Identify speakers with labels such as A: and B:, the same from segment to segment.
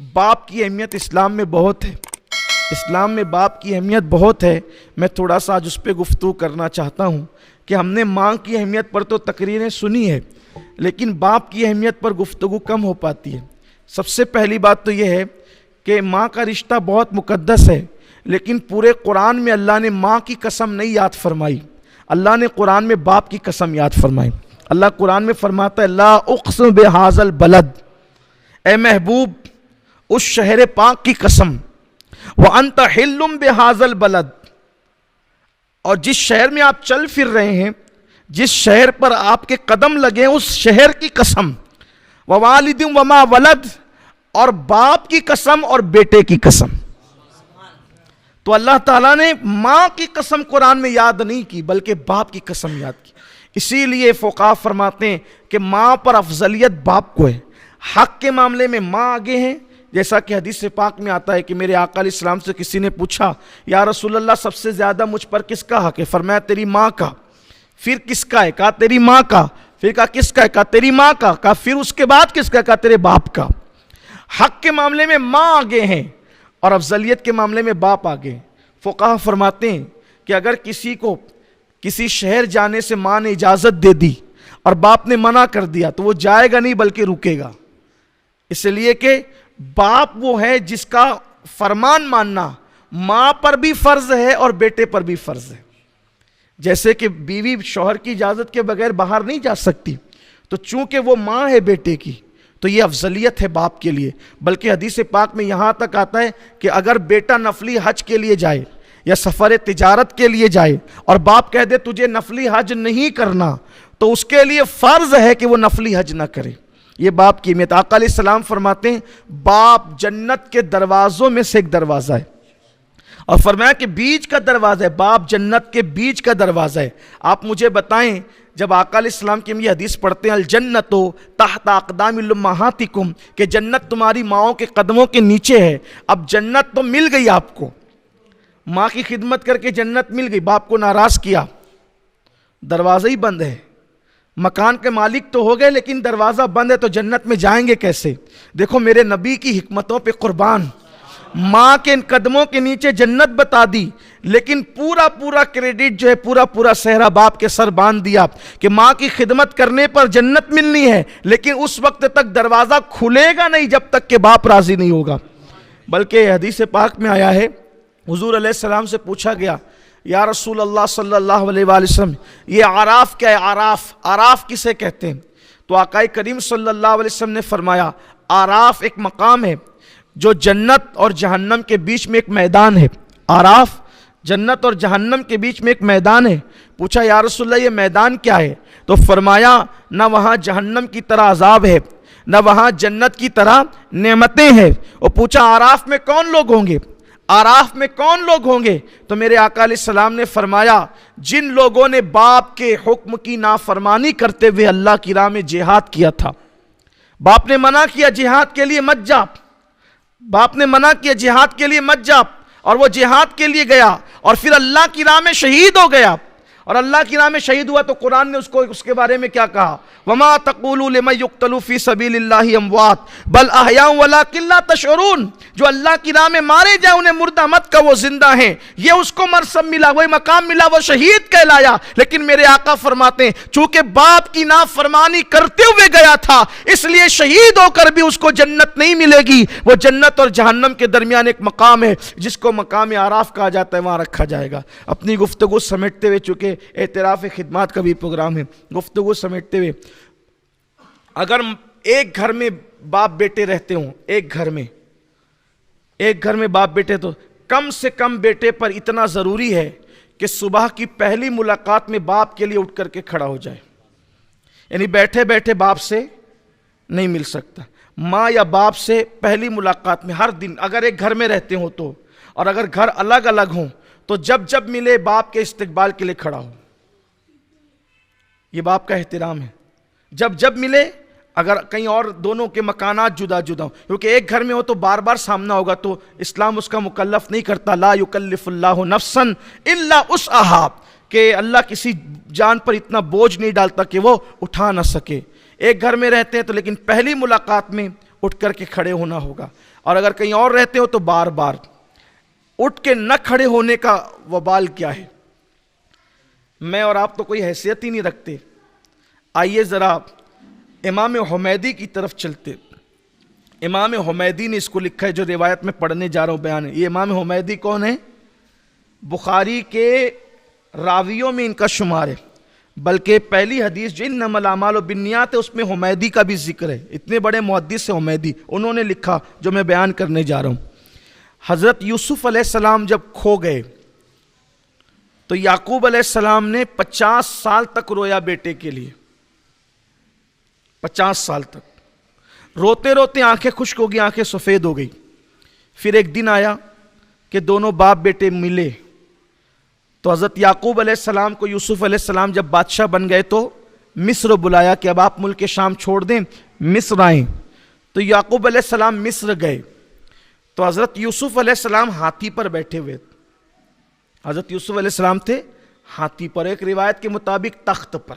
A: باپ کی اہمیت اسلام میں بہت ہے، اسلام میں باپ کی اہمیت بہت ہے۔ میں تھوڑا سا آج اس پہ گفتگو کرنا چاہتا ہوں کہ ہم نے ماں کی اہمیت پر تو تقریریں سنی ہے، لیکن باپ کی اہمیت پر گفتگو کم ہو پاتی ہے۔ سب سے پہلی بات تو یہ ہے کہ ماں کا رشتہ بہت مقدس ہے، لیکن پورے قرآن میں اللہ نے ماں کی قسم نہیں یاد فرمائی، اللہ نے قرآن میں باپ کی قسم یاد فرمائی۔ اللہ قرآن میں فرماتا ہے لا اقسم بہذا البلد، اے محبوب اس شہر پاک کی قسم، وانت حل بہذا البلد، اور جس شہر میں آپ چل پھر رہے ہیں، جس شہر پر آپ کے قدم لگے ہیں، اس شہر کی قسم، ووالد وما ولد، اور باپ کی قسم اور بیٹے کی قسم۔ تو اللہ تعالیٰ نے ماں کی قسم قرآن میں یاد نہیں کی بلکہ باپ کی قسم یاد کی۔ اسی لیے فقہا فرماتے ہیں کہ ماں پر افضلیت باپ کو ہے۔ حق کے معاملے میں ماں آگے ہیں، جیسا کہ حدیث پاک میں آتا ہے کہ میرے آقا علیہ السلام سے کسی نے پوچھا یا رسول اللہ سب سے زیادہ مجھ پر کس کا حق ہے؟ فرمایا تیری ماں کا۔ پھر کس کا ہے؟ کہا تیری ماں کا۔ پھر کہا کس کا ہے؟ کہا تیری ماں کا۔ کہا پھر اس کے بعد کس کا؟ کہا تیرے باپ کا۔ حق کے معاملے میں ماں آگے ہیں اور افضلیت کے معاملے میں باپ آگے ہیں۔ فقہا فرماتے ہیں کہ اگر کسی کو کسی شہر جانے سے ماں نے اجازت دے دی اور باپ نے منع کر دیا تو وہ جائے گا نہیں بلکہ رکے گا، اس لیے کہ باپ وہ ہے جس کا فرمان ماننا ماں پر بھی فرض ہے اور بیٹے پر بھی فرض ہے۔ جیسے کہ بیوی شوہر کی اجازت کے بغیر باہر نہیں جا سکتی، تو چونکہ وہ ماں ہے بیٹے کی تو یہ افضلیت ہے باپ کے لیے۔ بلکہ حدیث پاک میں یہاں تک آتا ہے کہ اگر بیٹا نفلی حج کے لیے جائے یا سفر تجارت کے لیے جائے اور باپ کہہ دے تجھے نفلی حج نہیں کرنا، تو اس کے لیے فرض ہے کہ وہ نفلی حج نہ کرے۔ یہ باپ کی اہمیت۔ آقا علیہ السلام فرماتے ہیں باپ جنت کے دروازوں میں سے ایک دروازہ ہے، اور فرمایا کہ بیچ کا دروازہ ہے، باپ جنت کے بیچ کا دروازہ ہے۔ آپ مجھے بتائیں جب آقا علیہ السلام کی ہم یہ حدیث پڑھتے ہیں الجنت تحت اقدام امہاتکم، کہ جنت تمہاری ماؤں کے قدموں کے نیچے ہے۔ اب جنت تو مل گئی آپ کو، ماں کی خدمت کر کے جنت مل گئی، باپ کو ناراض کیا، دروازہ ہی بند ہے۔ مکان کے مالک تو ہو گئے لیکن دروازہ بند ہے، تو جنت میں جائیں گے کیسے؟ دیکھو میرے نبی کی حکمتوں پہ قربان، ماں کے ان قدموں کے نیچے جنت بتا دی، لیکن پورا کریڈٹ جو ہے پورا صحرا باپ کے سر باندھ دیا کہ ماں کی خدمت کرنے پر جنت ملنی ہے، لیکن اس وقت تک دروازہ کھلے گا نہیں جب تک کہ باپ راضی نہیں ہوگا۔ بلکہ حدیث پاک میں آیا ہے حضور علیہ السلام سے پوچھا گیا یا رسول اللہ صلی اللہ علیہ وآلہ وسلم یہ عراف کیا ہے؟ عراف کسے کہتے ہیں؟ تو آقا کریم صلی اللہ علیہ وسلم نے فرمایا عراف ایک مقام ہے جو جنت اور جہنم کے بیچ میں ایک میدان ہے۔ عراف جنت اور جہنم کے بیچ میں ایک میدان ہے۔ پوچھا یا رسول اللہ یہ میدان کیا ہے؟ تو فرمایا نہ وہاں جہنم کی طرح عذاب ہے نہ وہاں جنت کی طرح نعمتیں ہیں۔ اور پوچھا عراف میں کون لوگ ہوں گے؟ عراف میں کون لوگ ہوں گے؟ تو میرے آقا علیہ السلام نے فرمایا جن لوگوں نے باپ کے حکم کی نافرمانی کرتے ہوئے اللہ کی راہ میں جہاد کیا تھا۔ باپ نے منع کیا جہاد کے لیے مت جا، باپ نے منع کیا جہاد کے لیے مت جا، اور وہ جہاد کے لیے گیا اور پھر اللہ کی راہ میں شہید ہو گیا، اور اللہ کی راہ میں شہید ہوا تو قرآن نے اس کے بارے میں کیا کہا؟ وَمَا تَقُولُوا لِمَنْ يُقْتَلُ فِي سَبِيلِ اللَّهِ أَمْوَاتٌ بَلْ أَحْيَاءٌ وَلَكِنْ لَا تَشْعُرُونَ۔ جو اللہ کی راہ میں مارے جائیں انہیں مردہ مت کہو، وہ زندہ ہیں۔ یہ اس کو مرسم ملا، وہی مقام ملا، وہ شہید کہلایا۔ لیکن میرے آقا فرماتے ہیں چونکہ باپ کی نافرمانی کرتے ہوئے گیا تھا اس لیے شہید ہو کر بھی اس کو جنت نہیں ملے گی۔ وہ جنت اور جہنم کے درمیان ایک مقام ہے جس کو مقام عراف کہا جاتا ہے، وہاں رکھا جائے گا۔ اپنی گفتگو سمیٹتے ہوئے، چونکہ اعتراف خدمات کا بھی پروگرام ہے، گفتگو سمیٹتے ہوئے، اگر ایک گھر میں باپ بیٹے رہتے ہوں، ایک گھر میں باپ بیٹے، تو کم سے کم بیٹے پر اتنا ضروری ہے کہ صبح کی پہلی ملاقات میں باپ کے لیے اٹھ کر کے کھڑا ہو جائے، یعنی بیٹھے بیٹھے باپ سے نہیں مل سکتا۔ ماں یا باپ سے پہلی ملاقات میں ہر دن، اگر ایک گھر میں رہتے ہوں تو، اور اگر گھر الگ الگ ہوں تو جب ملے باپ کے استقبال کے لیے کھڑا ہو۔ یہ باپ کا احترام ہے۔ جب ملے، اگر کہیں اور دونوں کے مکانات جدا جدا ہوں، کیونکہ ایک گھر میں ہو تو بار بار سامنا ہوگا، تو اسلام اس کا مکلف نہیں کرتا، لا یکلف اللہ نفسا الا وسعہا، کہ اللہ کسی جان پر اتنا بوجھ نہیں ڈالتا کہ وہ اٹھا نہ سکے۔ ایک گھر میں رہتے ہیں تو لیکن پہلی ملاقات میں اٹھ کر کے کھڑے ہونا ہوگا، اور اگر کہیں اور رہتے ہو تو بار بار اٹھ کے نہ کھڑے ہونے کا وبال کیا ہے۔ میں اور آپ تو کوئی حیثیت ہی نہیں رکھتے۔ آئیے ذرا امام حمیدی کی طرف چلتے۔ امام حمیدی نے اس کو لکھا ہے جو روایت میں پڑھنے جا رہا ہوں بیان ہے۔ یہ امام حمیدی کون ہے؟ بخاری کے راویوں میں ان کا شمار ہے، بلکہ پہلی حدیث جو انما الاعمال بالنیات ہے اس میں حمیدی کا بھی ذکر ہے۔ اتنے بڑے محدث ہیں حمیدی، انہوں نے لکھا جو میں بیان کرنے جا رہا ہوں۔ حضرت یوسف علیہ السلام جب کھو گئے تو یعقوب علیہ السلام نے 50 سال تک رویا بیٹے کے لیے، 50 سال تک روتے روتے آنکھیں خشک ہو گئی، آنکھیں سفید ہو گئی۔ پھر ایک دن آیا کہ دونوں باپ بیٹے ملے، تو حضرت یعقوب علیہ السلام کو یوسف علیہ السلام جب بادشاہ بن گئے تو مصر بلایا کہ اب آپ ملک شام چھوڑ دیں، مصر آئیں۔ تو یعقوب علیہ السلام مصر گئے تو حضرت یوسف علیہ السلام ہاتھی پر بیٹھے ہوئے، حضرت یوسف علیہ السلام تھے ہاتھی پر، ایک روایت کے مطابق تخت پر،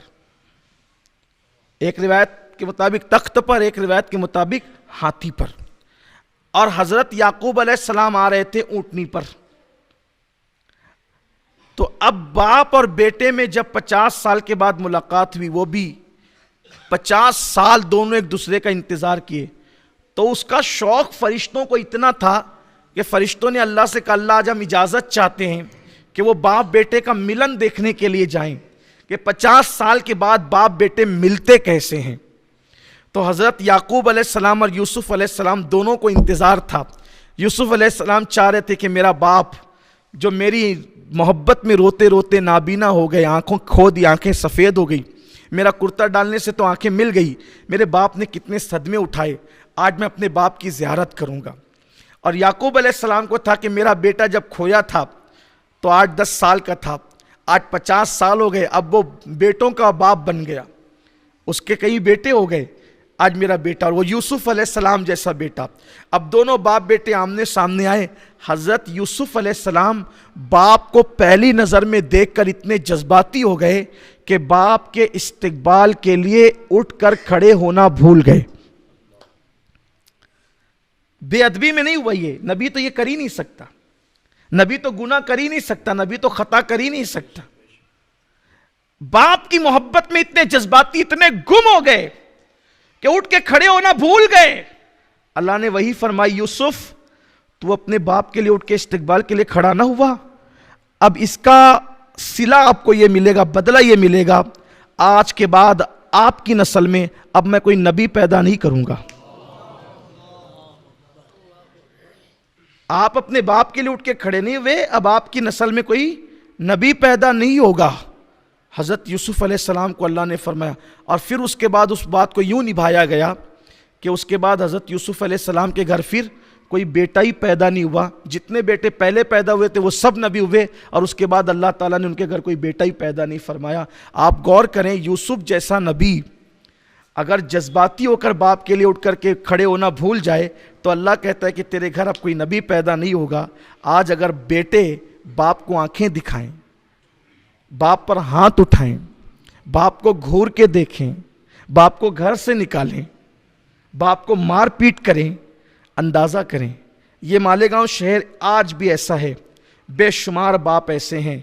A: ایک روایت کے مطابق تخت پر، ایک روایت کے مطابق ہاتھی پر، اور حضرت یعقوب علیہ السلام آ رہے تھے اونٹنی پر۔ تو اب باپ اور بیٹے میں جب 50 سال کے بعد ملاقات ہوئی، وہ بھی 50 سال دونوں ایک دوسرے کا انتظار کیے، تو اس کا شوق فرشتوں کو اتنا تھا کہ فرشتوں نے اللہ سے کہا اللہ آج ہم اجازت چاہتے ہیں کہ وہ باپ بیٹے کا ملن دیکھنے کے لیے جائیں کہ 50 سال کے بعد باپ بیٹے ملتے کیسے ہیں۔ تو حضرت یعقوب علیہ السلام اور یوسف علیہ السلام دونوں کو انتظار تھا۔ یوسف علیہ السلام چاہ رہے تھے کہ میرا باپ جو میری محبت میں روتے روتے نابینا ہو گئے، آنکھوں کھو دی، آنکھیں سفید ہو گئی، میرا کرتا ڈالنے سے تو آنکھیں مل گئی، میرے باپ نے کتنے صدمے اٹھائے، آج میں اپنے باپ کی زیارت کروں گا۔ اور یعقوب علیہ السلام کو تھا کہ میرا بیٹا جب کھویا تھا تو 8-10 سال کا تھا، آج 50 سال ہو گئے، اب وہ بیٹوں کا باپ بن گیا، اس کے کئی بیٹے ہو گئے، آج میرا بیٹا، اور وہ یوسف علیہ السلام جیسا بیٹا۔ اب دونوں باپ بیٹے آمنے سامنے آئے۔ حضرت یوسف علیہ السلام باپ کو پہلی نظر میں دیکھ کر اتنے جذباتی ہو گئے کہ باپ کے استقبال کے لیے اٹھ کر کھڑے ہونا بھول گئے۔ بے ادبی میں نہیں ہوا، یہ نبی تو یہ کر ہی نہیں سکتا، نبی تو گناہ کر ہی نہیں سکتا، نبی تو خطا کر ہی نہیں سکتا۔ باپ کی محبت میں اتنے جذباتی، اتنے گم ہو گئے کہ اٹھ کے کھڑے ہونا بھول گئے۔ اللہ نے وہی فرمائی یوسف تو اپنے باپ کے لیے اٹھ کے استقبال کے لیے کھڑا نہ ہوا، اب اس کا صلہ آپ کو یہ ملے گا، بدلہ یہ ملے گا، آج کے بعد آپ کی نسل میں اب میں کوئی نبی پیدا نہیں کروں گا۔ آپ اپنے باپ کے لیے اٹھ کے کھڑے نہیں ہوئے، اب آپ کی نسل میں کوئی نبی پیدا نہیں ہوگا۔ حضرت یوسف علیہ السلام کو اللہ نے فرمایا، اور پھر اس کے بعد اس بات کو یوں نبھایا گیا کہ اس کے بعد حضرت یوسف علیہ السلام کے گھر پھر کوئی بیٹا ہی پیدا نہیں ہوا، جتنے بیٹے پہلے پیدا ہوئے تھے وہ سب نبی ہوئے، اور اس کے بعد اللہ تعالیٰ نے ان کے گھر کوئی بیٹا ہی پیدا نہیں فرمایا۔ آپ غور کریں، یوسف جیسا نبی اگر جذباتی ہو کر باپ کے لیے اٹھ کر کے کھڑے ہونا بھول جائے تو اللہ کہتا ہے کہ تیرے گھر اب کوئی نبی پیدا نہیں ہوگا۔ آج اگر بیٹے باپ کو آنکھیں دکھائیں، باپ پر ہاتھ اٹھائیں، باپ کو گھور کے دیکھیں، باپ کو گھر سے نکالیں، باپ کو مار پیٹ کریں، اندازہ کریں یہ مالیگاؤں شہر آج بھی ایسا ہے۔ بے شمار باپ ایسے ہیں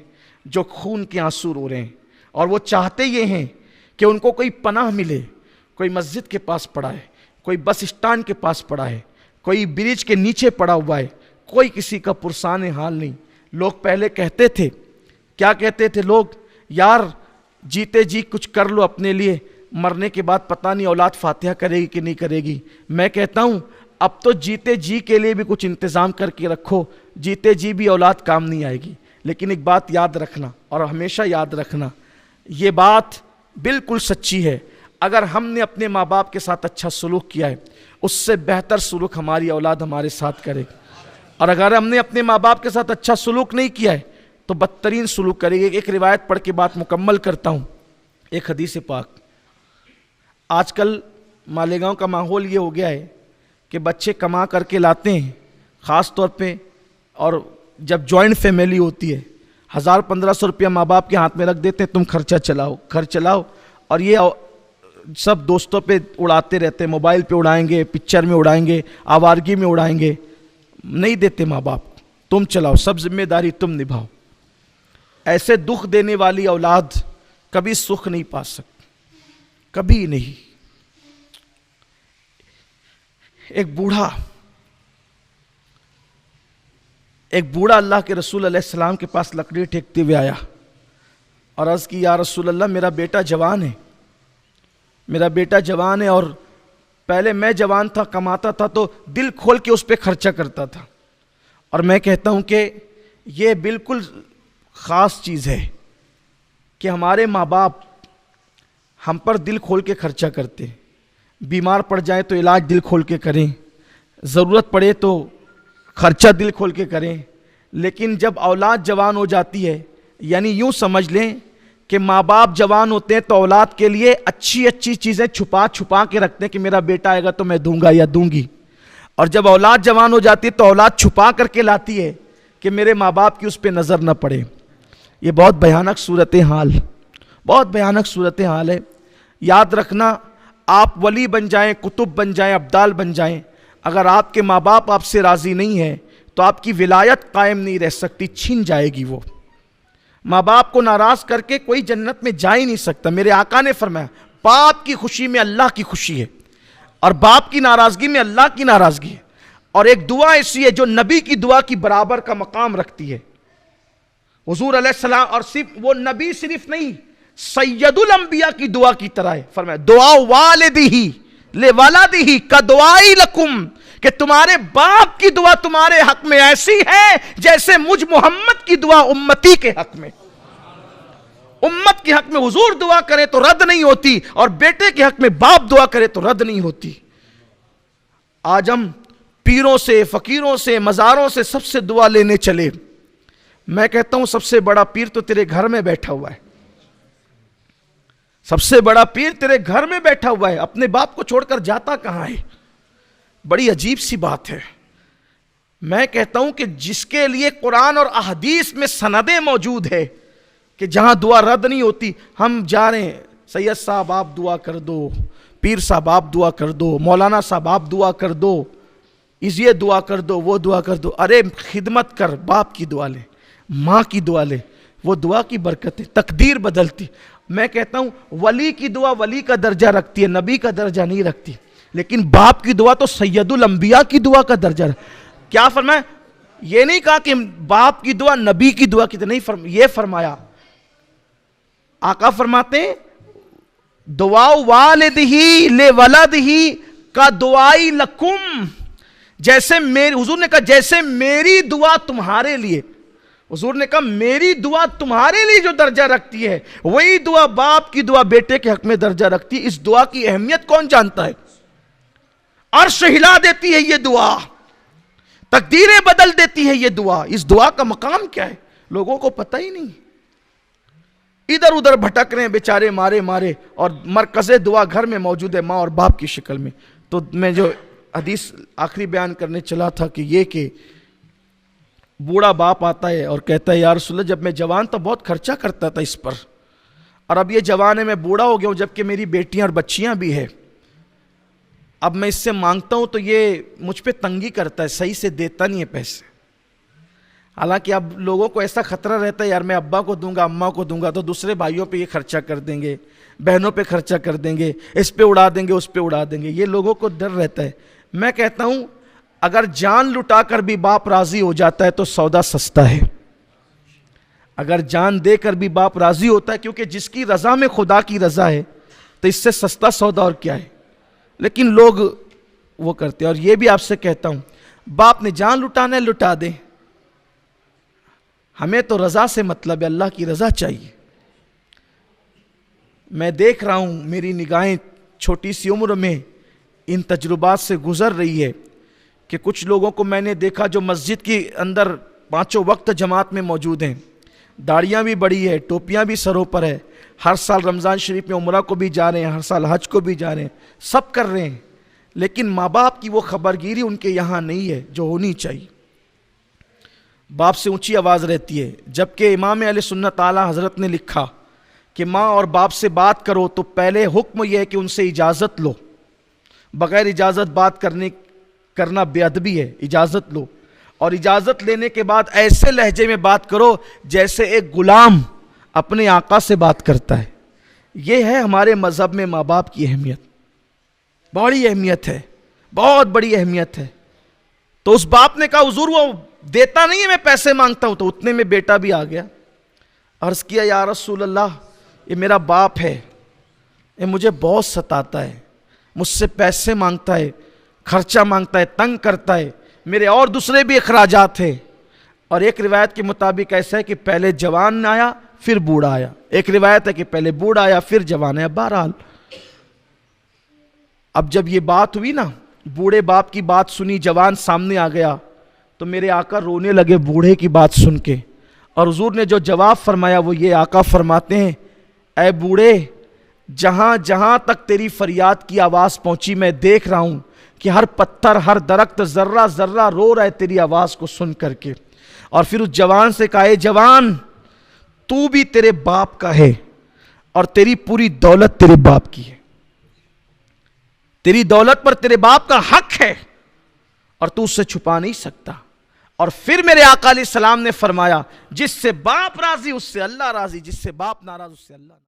A: جو خون کے آنسو رو رہے ہیں، اور وہ چاہتے یہ ہیں کہ ان کو کوئی پناہ ملے۔ کوئی مسجد کے پاس پڑا ہے، کوئی بس اسٹینڈ کے پاس پڑا ہے، کوئی برج کے نیچے پڑا ہوا ہے، کوئی کسی کا پرسان حال نہیں۔ لوگ پہلے کہتے تھے، کیا کہتے تھے لوگ؟ یار جیتے جی کچھ کر لو اپنے لیے، مرنے کے بعد پتہ نہیں اولاد فاتحہ کرے گی کہ نہیں کرے گی۔ میں کہتا ہوں اب تو جیتے جی کے لیے بھی کچھ انتظام کر کے رکھو، جیتے جی بھی اولاد کام نہیں آئے گی۔ لیکن ایک بات یاد رکھنا، اور ہمیشہ یاد رکھنا، یہ بات بالکل سچی ہے، اگر ہم نے اپنے ماں باپ کے ساتھ اچھا سلوک کیا ہے اس سے بہتر سلوک ہماری اولاد ہمارے ساتھ کرے گی، اور اگر ہم نے اپنے ماں باپ کے ساتھ اچھا سلوک نہیں کیا ہے تو بدترین سلوک کرے گی۔ ایک روایت پڑھ کے بات مکمل کرتا ہوں، ایک حدیث پاک۔ آج کل مالیگاؤں کا ماحول یہ ہو گیا ہے کہ بچے کما کر کے لاتے ہیں، خاص طور پہ، اور جب جوائنٹ فیملی ہوتی ہے 1000-1500 روپیہ ماں باپ کے ہاتھ میں رکھ دیتے ہیں، تم خرچہ چلاؤ، گھر چلاؤ، اور یہ سب دوستوں پہ اڑاتے رہتے، موبائل پہ اڑائیں گے، پکچر میں اڑائیں گے، آوارگی میں اڑائیں گے. نہیں دیتے ماں باپ، تم چلاؤ، سب ذمہ داری تم نبھاؤ. ایسے دکھ دینے والی اولاد کبھی سکھ نہیں پا سکتی، کبھی نہیں. ایک بوڑھا اللہ کے رسول علیہ السلام کے پاس لکڑی ٹھیکتے ہوئے آیا اور عرض کی، یا رسول اللہ میرا بیٹا جوان ہے اور پہلے میں جوان تھا، کماتا تھا تو دل کھول کے اس پہ خرچہ کرتا تھا، اور میں کہتا ہوں کہ یہ بالکل خاص چیز ہے کہ ہمارے ماں باپ ہم پر دل کھول کے خرچہ کرتے. بیمار پڑ جائیں تو علاج دل کھول کے کریں، ضرورت پڑے تو خرچہ دل کھول کے کریں. لیکن جب اولاد جوان ہو جاتی ہے، یعنی یوں سمجھ لیں کہ ماں باپ جوان ہوتے ہیں تو اولاد کے لیے اچھی اچھی چیزیں چھپا کے رکھتے ہیں کہ میرا بیٹا آئے گا تو میں دوں گا یا دوں گی. اور جب اولاد جوان ہو جاتی ہے تو اولاد چھپا کر کے لاتی ہے کہ میرے ماں باپ کی اس پہ نظر نہ پڑے. یہ بہت بھیانک صورتحال ہے. یاد رکھنا، آپ ولی بن جائیں، کتب بن جائیں، ابدال بن جائیں، اگر آپ کے ماں باپ آپ سے راضی نہیں ہیں تو آپ کی ولایت قائم نہیں رہ سکتی، چھن جائے گی. وہ ماں باپ کو ناراض کر کے کوئی جنت میں جا ہی نہیں سکتا. میرے آقا نے فرمایا، باپ کی خوشی میں اللہ کی خوشی ہے اور باپ کی ناراضگی میں اللہ کی ناراضگی ہے. اور ایک دعا ایسی ہے جو نبی کی دعا کی برابر کا مقام رکھتی ہے. حضور علیہ السلام، اور صرف وہ نبی صرف نہیں، سید الانبیاء کی دعا کی طرح ہے. فرمایا، دعا والدہ لولدہ کدعائی لکم، کہ تمہارے باپ کی دعا تمہارے حق میں ایسی ہے جیسے مجھ محمد کی دعا امتی کے حق میں. امت کے حق میں حضور دعا کرے تو رد نہیں ہوتی، اور بیٹے کے حق میں باپ دعا کرے تو رد نہیں ہوتی. آج ہم پیروں سے، فقیروں سے، مزاروں سے سب سے دعا لینے چلے. میں کہتا ہوں سب سے بڑا پیر تو تیرے گھر میں بیٹھا ہوا ہے. سب سے بڑا پیر تیرے گھر میں بیٹھا ہوا ہے، اپنے باپ کو چھوڑ کر جاتا کہاں ہے؟ بڑی عجیب سی بات ہے. میں کہتا ہوں کہ جس کے لیے قرآن اور احادیث میں سندیں موجود ہے کہ جہاں دعا رد نہیں ہوتی، ہم جا رہے ہیں، سید صاحب آپ دعا کر دو، پیر صاحب آپ دعا کر دو، مولانا صاحب آپ دعا کر دو، یہ دعا کر دو، وہ دعا کر دو. ارے خدمت کر، باپ کی دعا لے، ماں کی دعا لے، وہ دعا کی برکت ہے، تقدیر بدلتی. میں کہتا ہوں ولی کی دعا ولی کا درجہ رکھتی ہے، نبی کا درجہ نہیں رکھتی. لیکن باپ کی دعا تو سید الانبیاء کی دعا کا درجہ ہے. کیا فرمایا؟ یہ نہیں کہا کہ باپ کی دعا نبی کی دعا کی طرح نہیں، یہ فرمایا، آقا فرماتے ہیں دعا والدہ لولدہ کا دعائی لکم، جیسے حضور نے کہا جیسے میری دعا تمہارے لیے، حضور نے کہا میری دعا تمہارے لیے جو درجہ رکھتی ہے وہی دعا باپ کی دعا بیٹے کے حق میں درجہ رکھتی ہے. اس دعا کی اہمیت کون جانتا ہے؟ عرش ہلا دیتی ہے یہ دعا، تقدیریں بدل دیتی ہے یہ دعا. اس دعا کا مقام کیا ہے لوگوں کو پتہ ہی نہیں. ادھر ادھر بھٹک رہے ہیں بیچارے مارے، اور مرکز دعا گھر میں موجود ہے، ماں اور باپ کی شکل میں. تو میں جو حدیث آخری بیان کرنے چلا تھا کہ یہ کہ بوڑھا باپ آتا ہے اور کہتا ہے یا رسول اللہ جب میں جوان تھا بہت خرچہ کرتا تھا اس پر، اور اب یہ جوان ہے میں بوڑھا ہو گیا ہوں جبکہ میری بیٹیاں اور بچیاں بھی ہیں، اب میں اس سے مانگتا ہوں تو یہ مجھ پہ تنگی کرتا ہے، صحیح سے دیتا نہیں ہے پیسے. حالانکہ اب لوگوں کو ایسا خطرہ رہتا ہے یار میں ابا کو دوں گا، اماں کو دوں گا تو دوسرے بھائیوں پہ یہ خرچہ کر دیں گے، بہنوں پہ خرچہ کر دیں گے، اس پہ اڑا دیں گے، اس پہ اڑا دیں گے، یہ لوگوں کو ڈر رہتا ہے. میں کہتا ہوں اگر جان لٹا کر بھی باپ راضی ہو جاتا ہے تو سودا سستا ہے. اگر جان دے کر بھی باپ راضی ہوتا ہے، کیونکہ جس کی رضا میں خدا کی رضا ہے تو اس سے سستا سودا اور کیا ہے. لیکن لوگ وہ کرتے ہیں. اور یہ بھی آپ سے کہتا ہوں باپ نے جان لٹانا ہے لٹا دے، ہمیں تو رضا سے مطلب ہے، اللہ کی رضا چاہیے. میں دیکھ رہا ہوں میری نگاہیں چھوٹی سی عمر میں ان تجربات سے گزر رہی ہے کہ کچھ لوگوں کو میں نے دیکھا جو مسجد کے اندر پانچوں وقت جماعت میں موجود ہیں، داڑیاں بھی بڑی ہے، ٹوپیاں بھی سروں پر ہے، ہر سال رمضان شریف میں عمرہ کو بھی جا رہے ہیں، ہر سال حج کو بھی جا رہے ہیں، سب کر رہے ہیں، لیکن ماں باپ کی وہ خبرگیری ان کے یہاں نہیں ہے جو ہونی چاہیے. باپ سے اونچی آواز رہتی ہے، جبکہ امام اہل سنت اعلیٰ حضرت نے لکھا کہ ماں اور باپ سے بات کرو تو پہلے حکم یہ ہے کہ ان سے اجازت لو. بغیر اجازت بات کرنا بے ادبی ہے. اجازت لو, اور اجازت لینے کے بعد ایسے لہجے میں بات کرو جیسے ایک غلام اپنے آقا سے بات کرتا ہے. یہ ہے ہمارے مذہب میں ماں باپ کی اہمیت. بڑی اہمیت ہے, بہت بڑی اہمیت ہے. تو اس باپ نے کہا حضور وہ دیتا نہیں ہے, میں پیسے مانگتا ہوں. تو اتنے میں بیٹا بھی آ گیا. عرض کیا یا رسول اللہ, یہ میرا باپ ہے, یہ مجھے بہت ستاتا ہے, مجھ سے پیسے مانگتا ہے, خرچہ مانگتا ہے, تنگ کرتا ہے, میرے اور دوسرے بھی اخراجات ہیں. اور ایک روایت کے مطابق ایسا ہے کہ پہلے جوان آیا پھر بوڑھا آیا, ایک روایت ہے کہ پہلے بوڑھا آیا پھر جوان آیا. بہرحال اب جب یہ بات ہوئی نا, بوڑھے باپ کی بات سنی, جوان سامنے آ گیا, تو میرے آقا رونے لگے بوڑھے کی بات سن کے. اور حضور نے جو جواب فرمایا وہ یہ, آقا فرماتے ہیں اے بوڑھے, جہاں جہاں تک تیری فریاد کی آواز پہنچی میں دیکھ رہا ہوں کہ ہر پتھر ہر درخت ذرہ ذرہ رو رہا ہے تیری آواز کو سن کر کے. اور پھر اس جوان سے کہا, اے جوان تو بھی تیرے باپ کا ہے اور تیری پوری دولت تیرے باپ کی ہے, تیری دولت پر تیرے باپ کا حق ہے اور تو اس سے چھپا نہیں سکتا. اور پھر میرے آقا علیہ السلام نے فرمایا, جس سے باپ راضی اس سے اللہ راضی, جس سے باپ ناراض اس سے اللہ